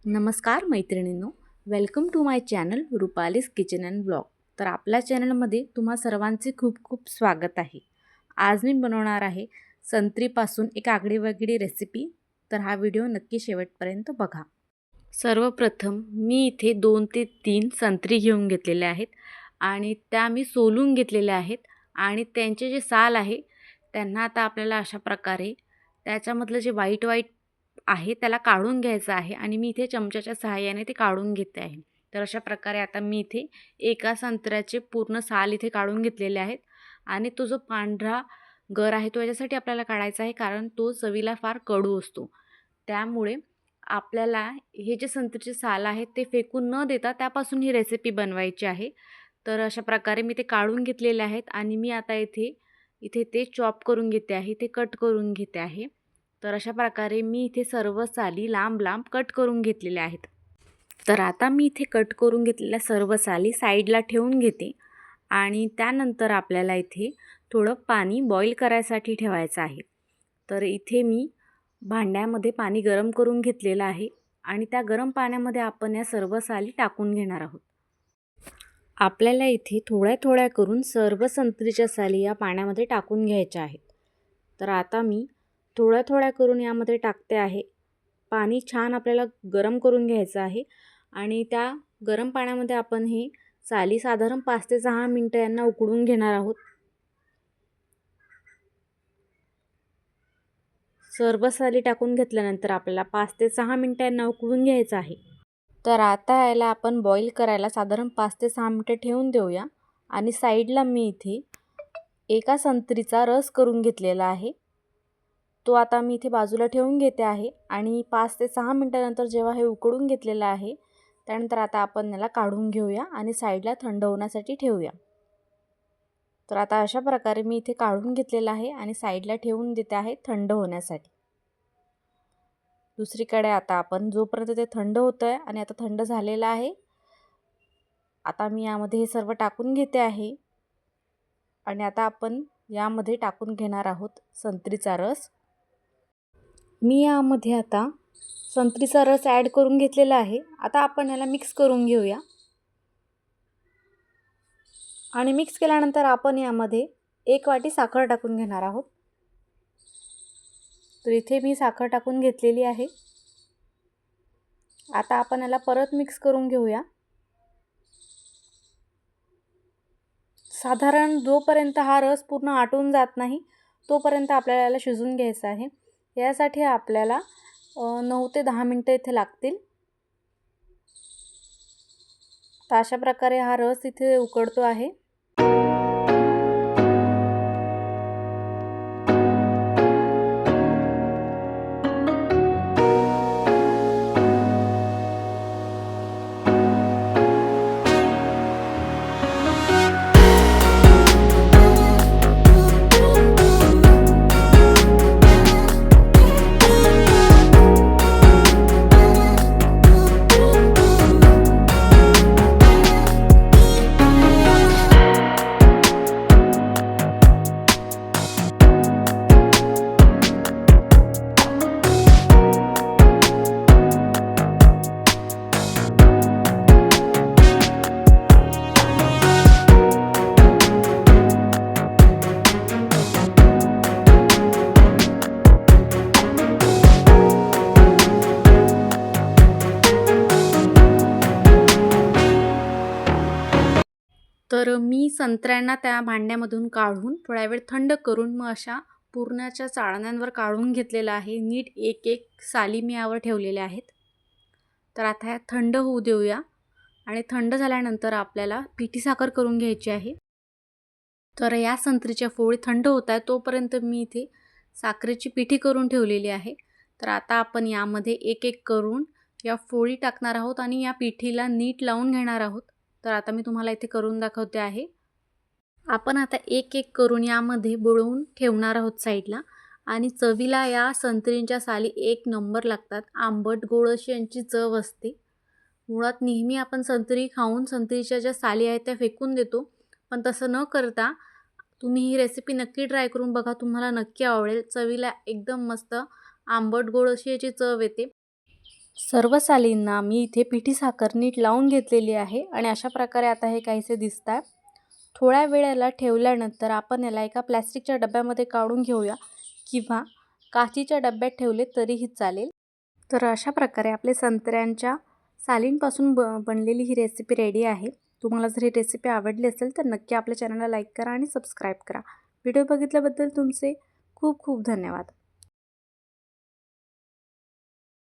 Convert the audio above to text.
नमस्कार मैत्रिणींनो, welcome to my channel Rupali's kitchen and blog. तर आपल्या चॅनलमध्ये तुम्हा सर्वांचे खूप खूप स्वागत आहे. आज मी बनवणार आहे संत्रीपासून एक आगळीवेगळी रेसिपी. तर हा व्हिडिओ नक्की शेवटपर्यंत बघा. सर्वप्रथम मी इथे 2 ते 3 संत्री घेऊन घेतलेले आहेत आणि त्या मी सोलून घेतलेल्या आहेत आणि त्यांचे जे साल आहे त्यांना आता आपल्याला अशा प्रकारे त्याच्यामधलं जे व्हाईट आहे त्याला काढून घ्यायचं आहे आणि मी इथे चमच्याच्या सहाय्याने ते काढून घेते आहे. तर अशा प्रकारे आता मी इथे एका संत्र्याचे पूर्ण साल इथे काढून घेतलेले आहेत आणि तो जो पांढरा गर आहे तो याच्यासाठी आपल्याला काढायचा आहे कारण तो चवीला फार कडू असतो. त्यामुळे आपल्याला हे जे संत्र्याचे साल आहेत ते फेकून न देता त्यापासून ही रेसिपी बनवायची आहे. तर अशा प्रकारे मी ते काढून घेतलेले आहेत आणि मी आता इथे इथे ते चॉप करून घेते आहे, ते कट करून घेते आहे. तर अशा प्रकारे मी इथे सर्व साली लांब लांब कट करून घेतलेल्या आहेत. तर आता मी इथे कट करून घेतलेल्या सर्व साली साईडला ठेवून घेते आणि त्यानंतर आपल्याला इथे थोडं पाणी बॉईल करायसाठी ठेवायचं आहे. तर इथे मी भांड्यामध्ये पाणी गरम करून घेतलेलं आहे आणि त्या गरम पाण्यामध्ये आपण या सर्व साली टाकून घेणार आहोत. आपल्याला इथे थोड्या थोड्या करून सर्व संत्रीच्या साली या पाण्यामध्ये टाकून घ्यायच्या आहेत. तर आता मी थोड्या थोड्या करून यामध्ये टाकते आहे. पाणी छान आपल्याला गरम करून घ्यायचं आहे आणि त्या गरम पाण्यामध्ये आपण हे साली साधारण 5 ते 6 मिनटं यांना उकळून घेणार आहोत. सर्व साली टाकून घेतल्यानंतर आपल्याला 5 ते 6 मिनटं यांना उकळून घ्यायचं आहे. तर आता याला आपण बॉईल करायला साधारण 5 ते 6 मिनटं ठेवून देऊया आणि साईडला मी इथे एका संत्रीचा रस करून घेतलेला आहे. तो आता मी इथे बाजूला ठेवून घेते आहे आणि 5 ते 6 मिनटानंतर जेव्हा हे उकळून घेतलेलं आहे त्यानंतर आता आपण याला काढून घेऊया आणि साईडला थंड होण्यासाठी ठेवूया. तर आता अशा प्रकारे मी इथे काढून घेतलेलं आहे आणि साईडला ठेवून देते आहे थंड होण्यासाठी. दुसरीकडे आता आपण जोपर्यंत ते थंड होतं आहे आणि आता थंड झालेलं आहे, आता मी यामध्ये हे सर्व टाकून घेते आहे आणि आता आपण यामध्ये टाकून घेणार आहोत संत्रीचा रस. मी यामध्ये आता संत्रीचा रस ॲड करून घेतलेला आहे. आता आपण याला मिक्स करून घेऊया आणि मिक्स केल्यानंतर आपण यामध्ये 1 वाटी साखर टाकून घेणार आहोत. तर इथे मी साखर टाकून घेतलेली आहे. आता आपण याला परत मिक्स करून घेऊया. साधारण जोपर्यंत हा रस पूर्ण आटून जात नाही तोपर्यंत आपल्याला याला शिजवून घ्यायचं आहे. यासाठी आपल्याला 9 ते 10 मिनटं इथे लागतील. तर अशा प्रकारे हा रस इथे उकळतो आहे. तर मी संत्र्यांना त्या भांड्यामधून काढून थोडा वेळ थंड करून मग अशा पुरणाच्या चाळण्यांवर काढून घेतलेलं आहे. नीट एक एक साली मी यावर ठेवलेल्या आहेत. तर आता ह्या थंड होऊ देऊया आणि थंड झाल्यानंतर आपल्याला पिठी साखर करून घ्यायची आहे. तर या संत्रीच्या फोडी थंड होत आहेत तोपर्यंत मी इथे साखरेची पिठी करून ठेवलेली आहे. तर आता आपण यामध्ये एक एक करून या फोडी टाकणार आहोत आणि या पिठीला नीट लावून घेणार आहोत. तर आता मी तुम्हाला इथे करून दाखवते आहे. आपण आता एक एक करून यामध्ये बुडवून ठेवणार आहोत साईडला आणि चवीला या संत्रींच्या साली एक नंबर लागतात. आंबट गोड अशी यांची चव असते. मुळात नेहमी आपण संत्री खाऊन संत्रीच्या ज्या साली आहेत त्या फेकून देतो, पण तसं न करता तुम्ही ही रेसिपी नक्की ट्राय करून बघा. तुम्हाला नक्की आवडेल. चवीला एकदम मस्त आंबट गोड अशी याची चव येते. सर्व सालींना मी इथे पिठी साखर नीट लावून घेतलेली आहे आणि अशा प्रकारे आता हे काहीसे दिसतात. थोड्या वेळेला ठेवल्यानंतर आपण याला एका प्लॅस्टिकच्या डब्यामध्ये काढून घेऊया किंवा काचीच्या डब्यात ठेवले तरीही चालेल. तर अशा प्रकारे आपले संत्र्यांच्या सालींपासून बनलेली ही रेसिपी रेडी आहे. तुम्हाला जर ही रेसिपी आवडली असेल तर नक्की आपल्या चॅनलला लाईक करा आणि सबस्क्राईब करा. व्हिडिओ बघितल्याबद्दल तुमचे खूप खूप धन्यवाद.